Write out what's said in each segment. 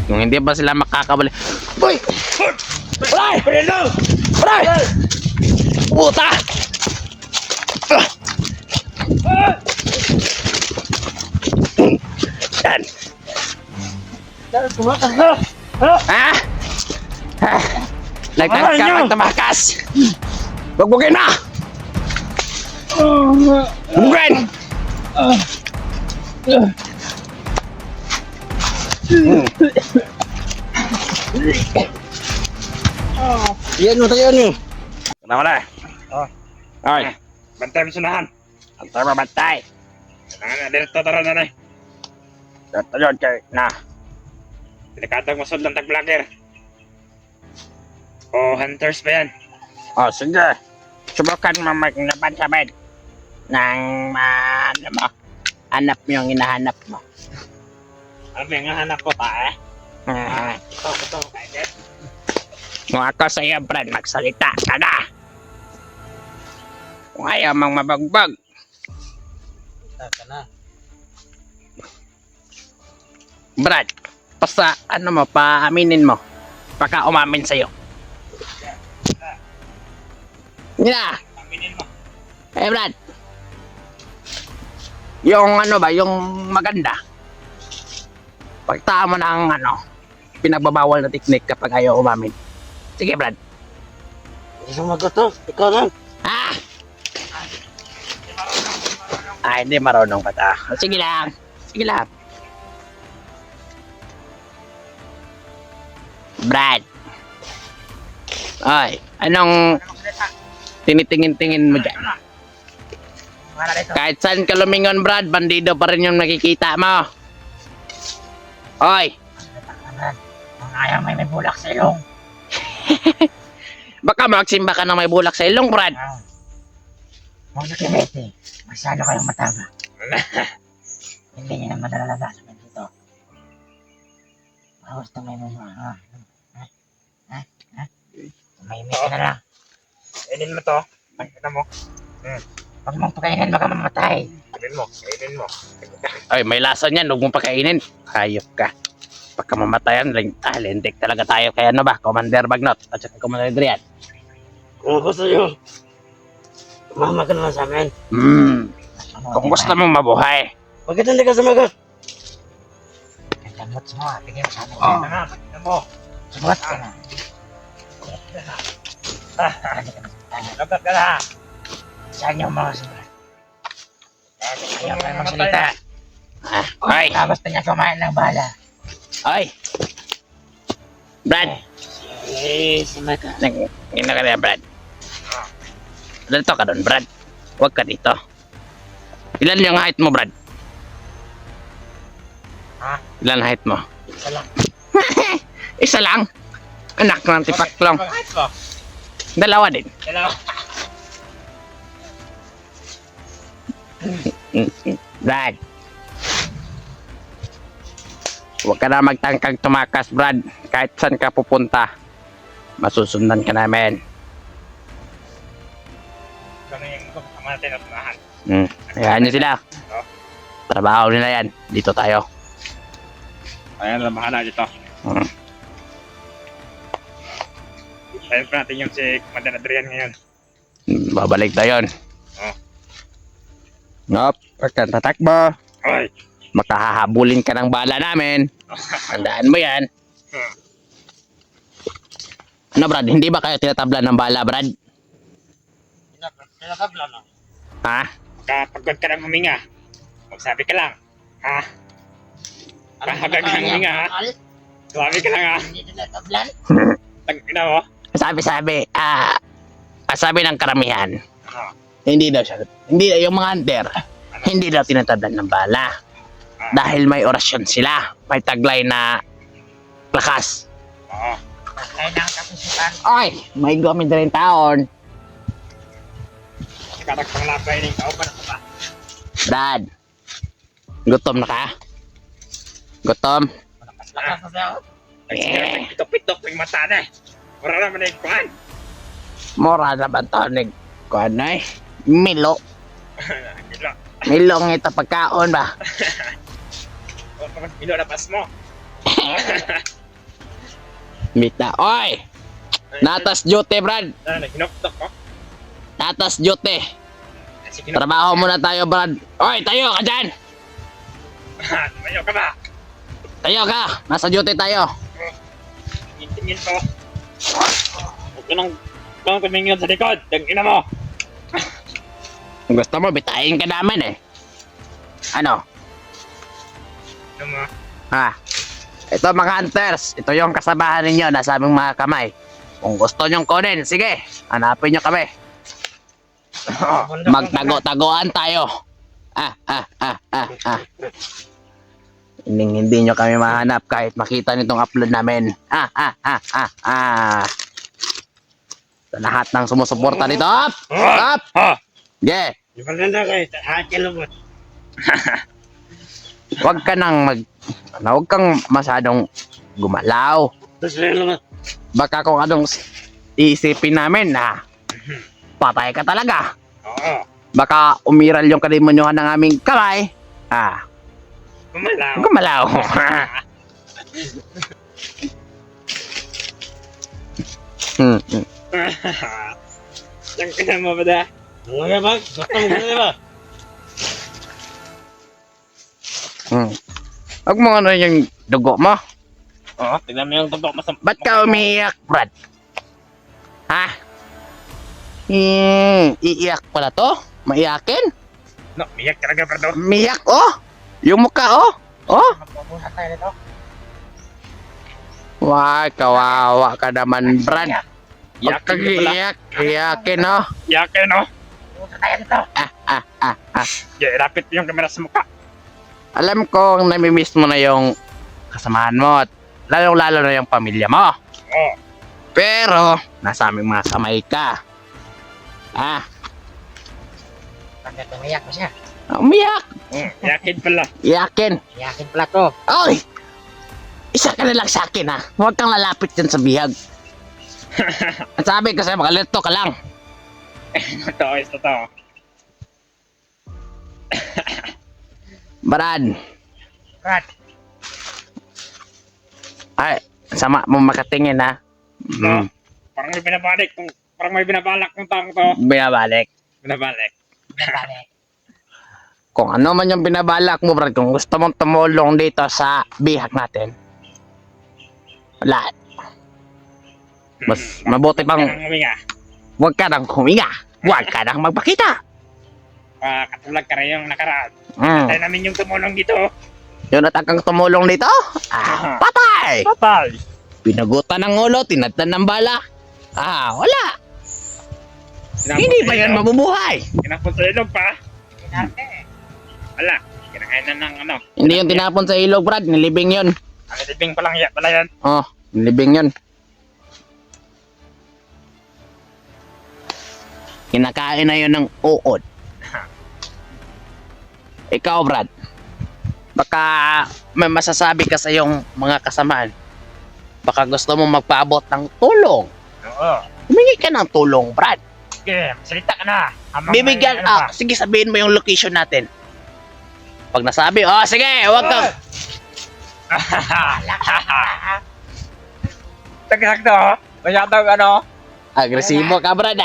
Kung hindi pa sila makakabalik. Uy! Aray! Prenong! Aray! Puta! Yan. Tumakas na! Ha? Nagtakas ka magtumakas. Bugbugin na! Bugbugin! Yan mo tayo nyo. Kenapa dah? Oh. Oi, Bantay mo sunahan. antar mabantai. Nangan na dito tara na. Tayon kay na. Delikadong masod lang tag-vlogger. O hunters pa yan. Oh, sige. Subukan mo maglaban sa bed. Nang ano mo, hanap mo yung hinahanap mo. Ano ba yung hanap ko pa eh? Ito, kaya. Kung ako sa iyo, Brad, magsalita ka na. Kung ayaw mong mabagbag. Ka na. Brad, basta ano mo, paaminin mo. Baka umamin sa'yo. Nila, Aminin mo. eh Brad. Yung ano ba, yung maganda. Pagtaan mo ng ano, pinagbabawal na teknik kapag ayaw umamin. Sige, Brad. Hindi sumagot to. Ikaw lang. Ah! Ah, hindi marunong pa ta. Sige lang. Sige lang. Brad. Ay, anong tinitingin-tingin mo dyan? Kahit saan ka lumingon, Brad, bandido pa rin yung nakikita mo. Oy! Ang ayaw may bulak sa ilong. Baka magsimba ka na may bulak sa ilong, Brad. Huwag na kibete. Masyado kayong matama. Hindi nyo na madalalabasan dito. Gusto may mama. Tumahimik ka na lang. Kainin mo to. Pagkita mo. Huwag mong pakainin, baka mamatay. Kainin mo. Ay, may lasa niyan, huwag mong pakainin. Hayop ka. Pagka mamatayan, lintik talaga tayo. Kaya ano ba, Commander Bagnot at saka Commander Adrian. Kung gusto nyo, tumama ka na lang sa amin. Kung gusto mong mabuhay. Bakit hindi ka sumagot? Nagkamot mo, bigyan mo sa amin. Oo nga, bakit mo? Sumagot ka na. Dapat ka na. Saan yung mga sumagot? Ayaw ka na magsalita. Ay, Gusto niya kumain ng bala. ay. Brad, Sumagot ka. Ina ka na, Brad. Dito ka doon, Brad. Huwag ka dito. Ilan yung height mo, Brad? Ha? Ilan height mo? Isa lang. Isa lang. Anak ng tipaklong. Bakit mo? Dalawa din. Dalawa. Brad. Huwag ka na magtangkang tumakas, Brad. Kahit saan ka pupunta, masusundan ka namin. Kami yung kamate na tumahan. Hayaan nyo sila. Trabaho nila yan. Dito tayo. Ayan, lamahan na dito. Ayun pa natin yung si Commander Adrian ngayon. Babalik tayo yun. Ngop, pagka tatakbo, Oy! makahahabulin ka ng bala namin. Tandaan mo yan. Ano, Brad? Hindi ba kayo tinatablan ng bala, Brad? Pinakabla na. Ha? Kapagod ka ng huminga, magsabi ka lang. Ha? Kapagod ka ng huminga, ha? Sabi ka lang, ha? Hindi tinatablan? Tagpina mo? Sabi, sabi ng karamihan, hindi daw siya, hindi daw yung mga hunter, hindi daw tinatablan ng bala. Dahil may orasyon sila, may taglay na lakas. Oo. Taglay ng kapisipan. Ay, may gamit na rin taon. Karagpang lapay ng tao pa na ba? Brad, gutom na ka? Gutom? Lakas na siya. Pitok-pitok yung mata na eh. Wala naman na yung kuhan. Mura na ba ito? Kuhan na eh. Milo. Milo. Milong ito pagkaon ba? Milo na pas mo. Mita. Oy! Natas duty, Brad. Ano, hinoktok ko? Natas duty. Sige na. Trabaho muna tayo, Brad. Oy, tayo ka dyan! Tumayo ka ba? Tayo ka! Nasa duty tayo. Tingin ko. Huwag ka nang tumingin sa likod. Tangina mo. Kung gusto mo, bitain ka namin eh. Ano? Ano mo? Ha? Ito mga hunters. Ito yung kasabahan ninyo. Nasa aming mga kamay. Kung gusto nyong kunin, sige. Hanapin nyo kami. Magtago-tagoan tayo. Hindi nyo kami mahanap kahit makita nitong upload namin. Sa lahat ng sumusuporta dito. Up! Ha! Yeah. Di ba ganda kayo? Kilomot. Huwag ka nang huwag kang masyadong gumalaw. Tapos kilomot. Baka kung anong iisipin namin na patay ka talaga. Oo. Baka umiral yung kalimonyohan ng aming kamay. Kumalaw. Gumalaw. Tangina mo ba da? Ano ba? Gusto mo ba? Huwag mo ano yung dugo mo. Oo, tignan mo yung tugtog mo sa... Ba't ka umiiyak, Brad? Ha? Iiyak pala to? Maiyakin? No, miyak talaga pa to. Miyak, oh! Yung mukha, oh! Oh! Magpabuhat tayo nito. Wah, kawawa ka naman, Brad. Huwag kang Yakin pala. iiyak. Iyakin, oh. Yakin, no? Magpabuhat tayo nito. Yeah, rapid yung kamera sa mukha. Alam kong namimiss mo na yung kasamahan mo at lalong-lalo na yung pamilya mo. Oo. Pero, nasa aming mga kamay ka. Bakit umiyak mo siya? Umiyak! Yakin pala. Iyakin! Iyakin pala to. Oy! Isa ka na lang sa akin, ha? Huwag kang lalapit dyan sa bihag. At sabi ko sa'yo, makalito ka lang. Totoo, totoo. Brad, Brad, ay, sama mo makatingin, ha? No. Parang may binabalik kung... Parang may binabalak kung taong to. Binabalik. Binabalik. nabalik. Kung ano man yung binabalak mo, Brad, kung gusto mong tumulong dito sa bihag natin, wala. Mas mabuti pang Huwag ka nang huminga. huwag ka nang huminga. Huwag ka nang magpakita. Katulad ka rin yung nakaraan. Mm. Tayo namin yung tumulong dito. Yun at kang tumulong dito? Patay! Patay. Pinagutan ng ulo, tinadtan ng bala. Wala. Hindi pa yan mabubuhay. Kinapon sa ilog pa. Kinarte. Wala. Kinakainan ng ano. Hindi yung tinapon sa ilog, Brad. Nilibing yun. Ang ilibing pa lang pala yan. Oh, nilibing yun. Kinakain na yun ng uod. Ikaw, Brad. Baka may masasabi ka sa iyong mga kasamaan. Baka gusto mo magpaabot ng tulong. Oo. Humingi ka ng tulong, Brad. Sige, salita ka na. Habang Bibigyan, may ano pa. sige, sabihin mo yung location natin. Pag nasabi, sige, huwag kang... Tagsak to. Masyadong ano. Agresibo ka, Brad,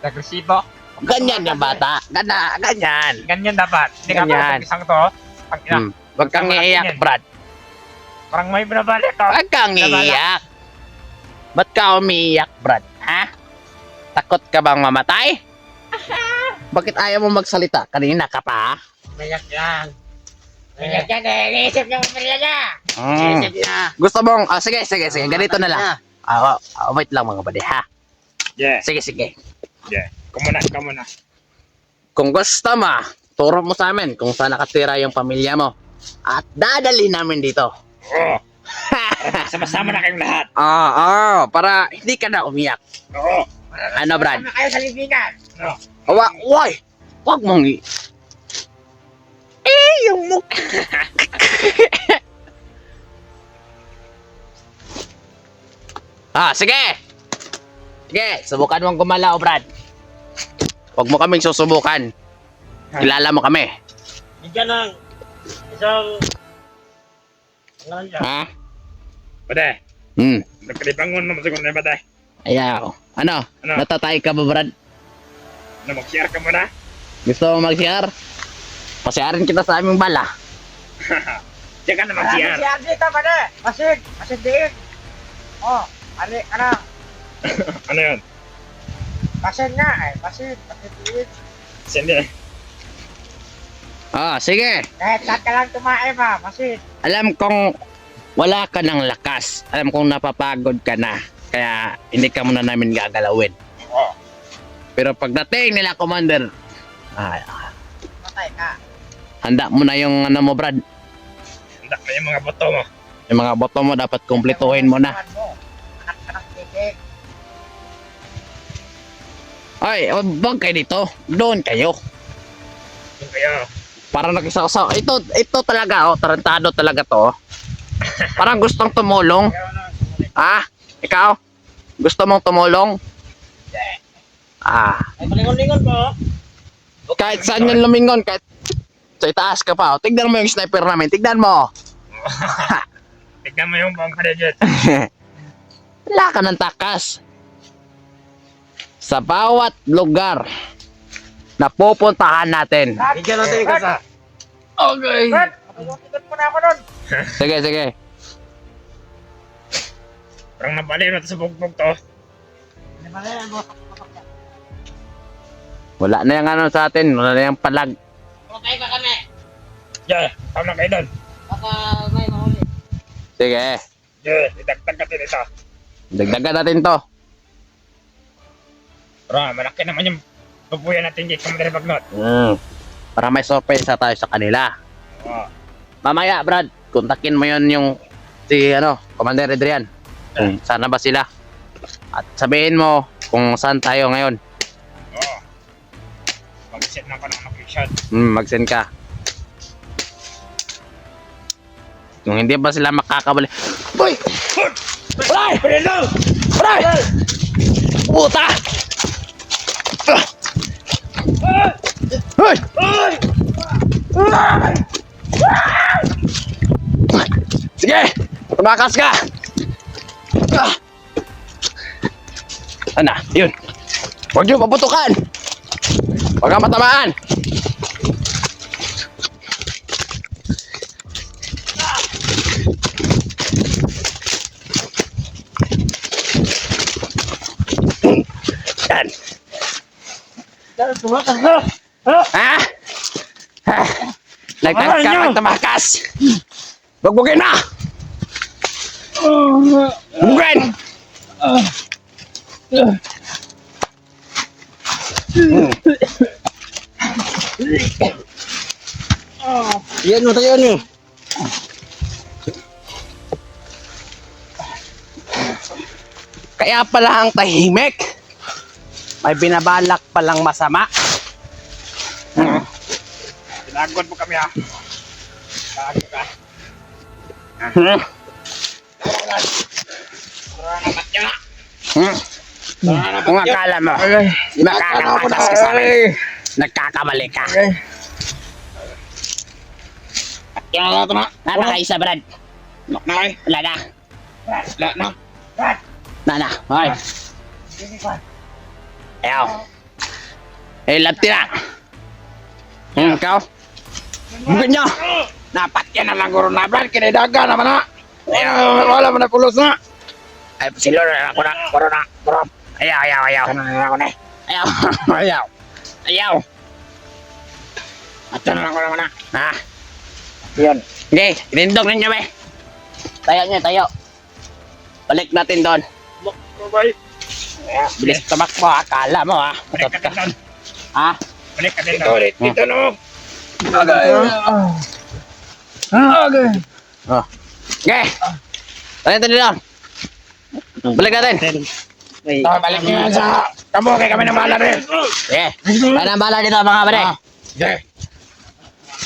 Agresibo. Ganyan yung bata. Ganyan. Ganyan dapat. Hindi ka Ganyan. pa isang to. Pag ina. Huwag kang iiyak, Brad. Parang may binabalik to. Huwag kang iiyak. Ba't ka umiiyak, Brad? Ha? Takot ka bang mamatay? Bakit ayaw mo magsalita? Kanina ka pa, ha? Umiyak yan. Umiyak yan eh. Iisip niya pamilya niya. Mm. Iisip niya. Gusto mong... sige. Ganito na lang. Wait lang mga buddy, ha? Yeah. Sige. Yeah. Ikaw muna. Kung gusto mo, turo mo sa amin kung saan nakatira yung pamilya mo. At dadali namin dito. Oo. Sama-sama na kayong lahat. Para hindi ka na umiyak. Oo. Ano, Brad? Sama kayo sa libingan. Wag mong yung mukha. Sige. Sige, subukan mong gumalaw, Brad. Huwag mo kaming susubukan. Kilala mo kami. Bigyan ng isang... Ano yan? Ha? Pwede. Nagkalibangon naman siguro na ba tayo? Ayaw. Ano? Ano? Natatay ka ba, Brad? Na mag-share ka muna? Gusto mo mag-share? Pasyarin kita sa aming bala. Diyan ka na mag-share. Si Andy ka ba na? Masid! Masid din! Oh, ali ka na. Ano yun? Masid nga eh. Masid. Masid din. Sindi. Sige. Kahit saan ka lang tumae ba? Masid. Alam kong wala ka ng lakas. Alam kong napapagod ka na. Kaya hindi ka muna namin gagalawin. Oo. Pero pagdating nila, Commander, Matay ka. handa mo na yung ano mo, Brad. Handa na yung mga boto mo. Yung mga boto mo, dapat kumpletuhin mo na. Anak-anak titik. Ay, wag kayo dito. Doon kayo. Yung kayo. Parang nakisaw-saw. Ito talaga, tarantado talaga to. Parang gustong tumulong. Ikaw? Gusto mong tumulong? Ay, palingon-lingon po. Kahit saan yan lumingon, kahit sa itaas ka pa. Tignan mo yung sniper namin. Tignan mo. Tignan mo yung bang kadedget. Wala ka ng takas. Sa bawat lugar na pupuntahan natin. Bigyan natin yung kasa. Okay. Brad, mabutikot mo na ako nun. Sige, sige. Parang nabali na sa bugbog to. Hindi ba na yan, boss? Wala na yung ano sa atin. Wala na yung palag. Okay ba kami? Yeah, tama na kayo doon. Baka may mahuli. Sige. Yeah, idagdag natin ito. Dagdagan natin to. Pero malaki naman yung babuyan natin dito sa mga bagnot. Para may sorpresa tayo sa kanila. Oo. Mamaya, Brad, kontakin mo yon yung si Commander Adrian. Kung saan na ba sila. At sabihin mo kung saan tayo ngayon. Oo. Mag-set na pa ng location. Mag-send ka. Kung hindi ba sila makakabali. Boy! Bray! Bray! Puta! Hoy! Sige! Tumakas ka! Ano? Yun. Huwag niyo paputukan! Huwag kang matamaan! Yan. Tumakas na! Ha? Nagtag ka magtamakas! Bugbugin na! Bugbugin! Yan mo tayo niyo. Kaya pala ang tahimik. May binabalak palang masama. Tinagod mo kami ha. Tago ka. Kung akala mo, makakatakas ka sa amin. Nagkakamali ka. Yan na ito na. Napakaisa, Brad. Nakay. Wala na. Wala na. Na. Hoy. Ayaw. Lapti na. Ikaw? Bukid nyo. Dapat yan na lang guro na Brad. Kinidaga naman na. Wala mo na pulos na. Ay, silo na ako na. Kuro na. Ayaw. Ano na ako na. Ayaw. At yan na lang guro na. Ha? Yan. Hindi. Tinindog ninyo, be. Tayo. Balik natin doon. Bye. Bilis tumakbo. Akala mo, ha? Balik ka din doon. Ha? Balik ka din doon. Dito no. Okay. Tayo doon. Balik natin. Balik nyo yan sa kamo. Kaya kami na bahala rin. Sige. Tayo ng bala dito, mga pare. Okay.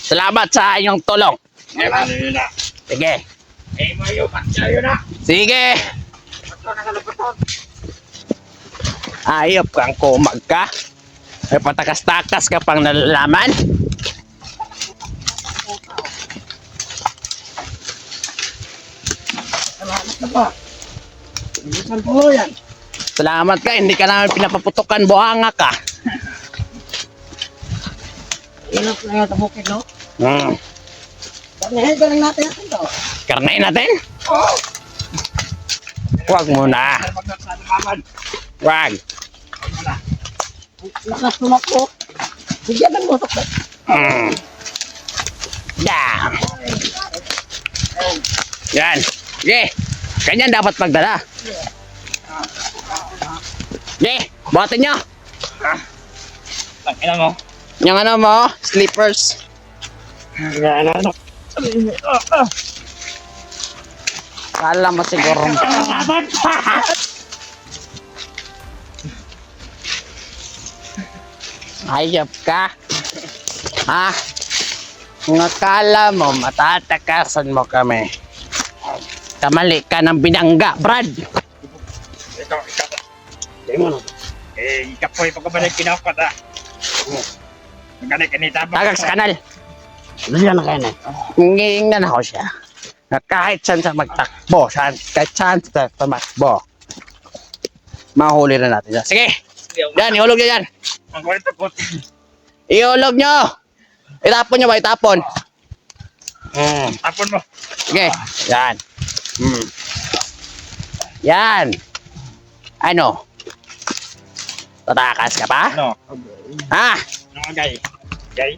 Salamat sa inyong tulong. Ano yun na? Sige. Eh, mayo. Patsa yun na. Sige. Ayop kang kumag ka. Ay patakas-takas ka pang nalalaman. Isang pulo yan. Salamat ka, hindi ka namin pinapaputukan, buhanga ka. Ilap na yung tabukid, no? Hmm. Karnihin ka lang natin ito. Karnain natin? Huwag muna. Huwag. Lakas tumakbo. Bigyan ng motok ko. Hmm. Yan. Yan. Sige. Ganyan dapat magdala. Sige. Buhatin nyo. Tangina mo. Yung ano mo, slippers. Ano? Kala mo siguro. Hayop ka. Ha? Kung akala mo, matatakasan mo kami. Kamali ka ng binangga, Brad. Ikaw. Hindi mo no. Ikapoy pagkabalik kinapat ah. Nagkalik kanita ba? Tagag sa kanal. Diyan na kayo na. Ngingnan ako siya. Na kahit saan sa magtakbo, kahit saan sa tumakbo, mahuli na natin siya. Sige, yan, ihulog nyo yan. Ang kulit takot. Ihulog nyo. Itapon nyo ba? Itapon. Tapon mo. Sige, yan. Yan. Ano? Tatakas ka pa? Ano? Ha? Ano gay? Gay?